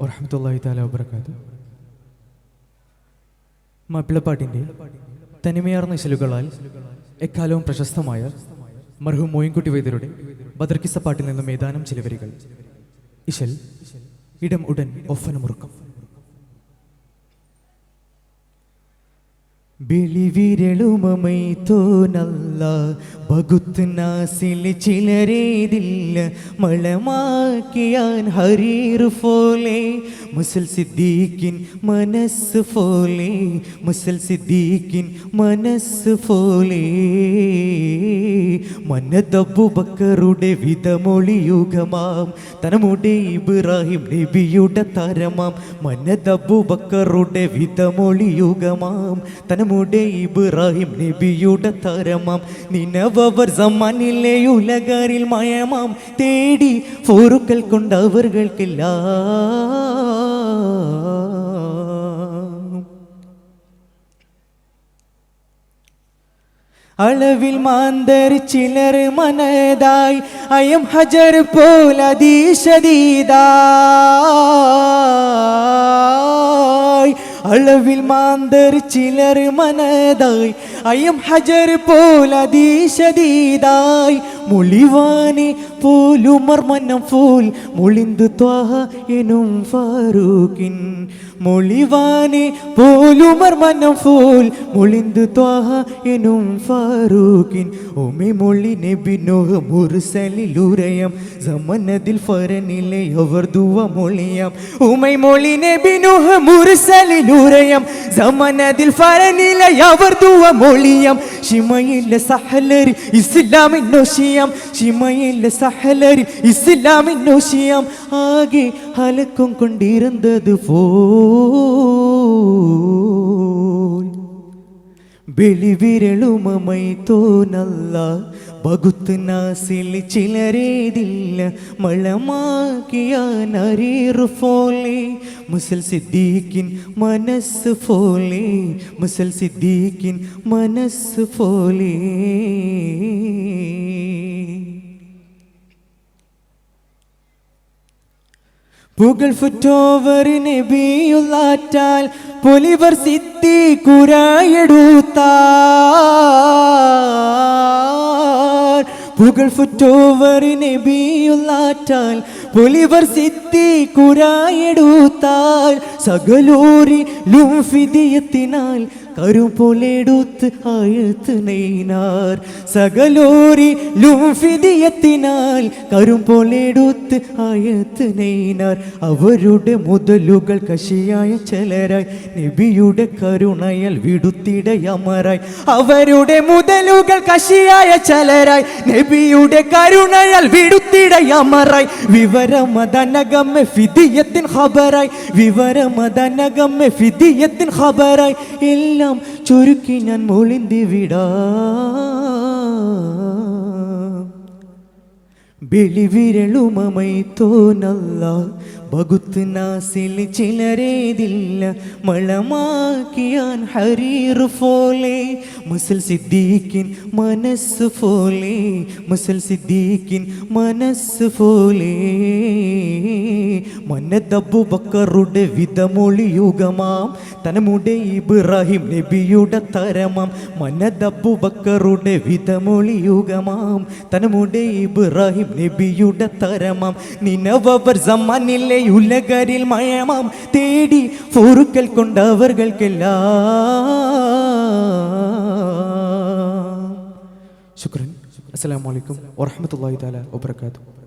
വറഹ്മത്തുള്ളാഹി തആല വബറകാതുഹു. മാപ്പിളപ്പാട്ടിൻ്റെ തനിമയാർന്ന ഇശലുകളാൽ എക്കാലവും പ്രശസ്തമായ മർഹൂം മോയിൻകുട്ടി വൈദ്യരുടെ ബദർകിസ്സ പാട്ടിൽ നിന്നും ഏതാനും ചില വരികൾ. ഇശൽ ഇടം ഉടൻ ഒഫനമുറുക്കം. ബിളിവിരളുമൈത്തോനല്ല ബഗുത്ത് നാസിൽ ചിലരേതില്ല മളമാക്കിയാൻ ഹരീർ പോലെ മുസൽ സിദ്ദീഖിൻ മനസ്സ് പോലെ മുസൽ സിദ്ദീഖിൻ മനസ്സ് പോലെ മനദബുബക്കറുടെ വിധമൊളിയുഗമാം തനമുടെ ഇബ്രാഹിം നബിയുടെ തരമാം മനദബുബക്കറുടെ വിധമൊളിയുഗമാം തനമുടെ ഇബ്രാഹിം നബിയുടെ തരമാം നിനവർ സമാനിലെ ഉലകരിൽ മയമാം തേടി ഫോറുക്കൽ കൊണ്ടവർകൾക്കെല്ലാം അളവിൽ മാന്തർ ചിലർ മനതായി അയം ഹജർ പോലതീശദീദായി അളവിൽ മാന്തർ ചിലർ മനതായി അയം ഹജർ പോലതീശദീദായി മുളിവാനെ പോലുമർ മനം ഫൂൽ മുളിന്തു ത്വാഹ എനും ഫാറൂഖിൻ മൊളിവാനെ പോലുമർ മനം ഫൂൽ മുളിന്തു ത്വാഹ എനും ഫാറൂഖിൻ ഒമെ മൊളി നബി നൂഹ് മുർസലിലുരയം സമനദിൽ ഫറനിലെ അവർ ദുവ മൊളിയാം ഉമൈ മൊളി നബി നൂഹ് മുർസലിലുരയം സമനദിൽ ഫറനിലെ അവർ ദുവ മൊളിയാം ഷിമയിലെ സഹലരി ഇസ്ലാമിൻ നോഷിയാം ഷിമയിലെ സഹലരി ഇസ്ലാമിൻ നോഷിയാം ആകെ ഹലക്കും കൊണ്ടിരുന്നത് ബലിവിരളുമൈത്തോനല്ല ബഗുത്ത് നാസിൽ ചിലരേതില്ല മളമാക്കിയാൻ അരീർ പോലെ മുസൽ സിദ്ദീഖിൻ മനസ്സ് പോലെ മുസൽ സിദ്ദീഖിൻ മനസ്സ് പോലെ പുകൾ ഫുറ്റോവർ നബിയുള്ളാറ്റാൽ പൊലിവർ സിത്തി കുരായെടുത്താൽ പുകൾ ഫുറ്റോവർ നബിയുള്ളാറ്റാൽ പൊലിവർ സിത്തി കുരായെടുത്താൽ സകലൂരി ലുംഫിദിയത്തിനാൽ കരുപോലെടുത്ത് ആയത്ത് നെയ്നാർ സകലോരി ലുംഫിദിയത്തിനാൽ കരുപോലെടുത്ത് ആയത്ത് നെയ്നാർ അവരുടെ മുതലുകൾ കശിയായ ചിലരായി നബിയുടെ കരുണയാൽ വിടുത്തിടയമറായി അവരുടെ മുതലുകൾ കശിയായ ചിലരായി നബിയുടെ കരുണയാൽ വിടുത്തിടയമറായി വിവരമദനഗമ്മെ ഫിദിയത്തിൻ ഖബറായി വിവരമദനഗമ്മെ ഫിദിയത്തിൻ ഖബറായി എല്ലാം ചുരുക്കി ഞാൻ മൊളിന്തി വിടാം ബലിവിരളുമൈത്തോനല്ല ബഗുത്ത് നാസിൽ ചിലരേതില്ല മളമാക്കിയാൻ ഹരീർ പോലെ മുസൽ സിദ്ദീഖിൻ മനസ്സ് പോലെ മുസൽ സിദ്ദീഖിൻ മനസ്സ് പോലെ മനദബുബക്കറുടെ വിധമൊളിയുഗമാം തനമുടെ ഇബ്രാഹിം നബിയുടെ തരമാം മനദബുബക്കറുടെ വിധമൊളിയുഗമാം തനമുടെ ഇബ്രാഹിം നബിയുടെ തരമാം നിനവർ സമാനിലെ ഉലകരിൽ മയമാം തേടി ഫോറുക്കൽ കൊണ്ടവർകൾക്കെല്ലാം. ശുക്രൻ. അസ്സലാമു അലൈക്കും വറഹ്മത്തുള്ളാഹി തആല വബറകാതുഹു.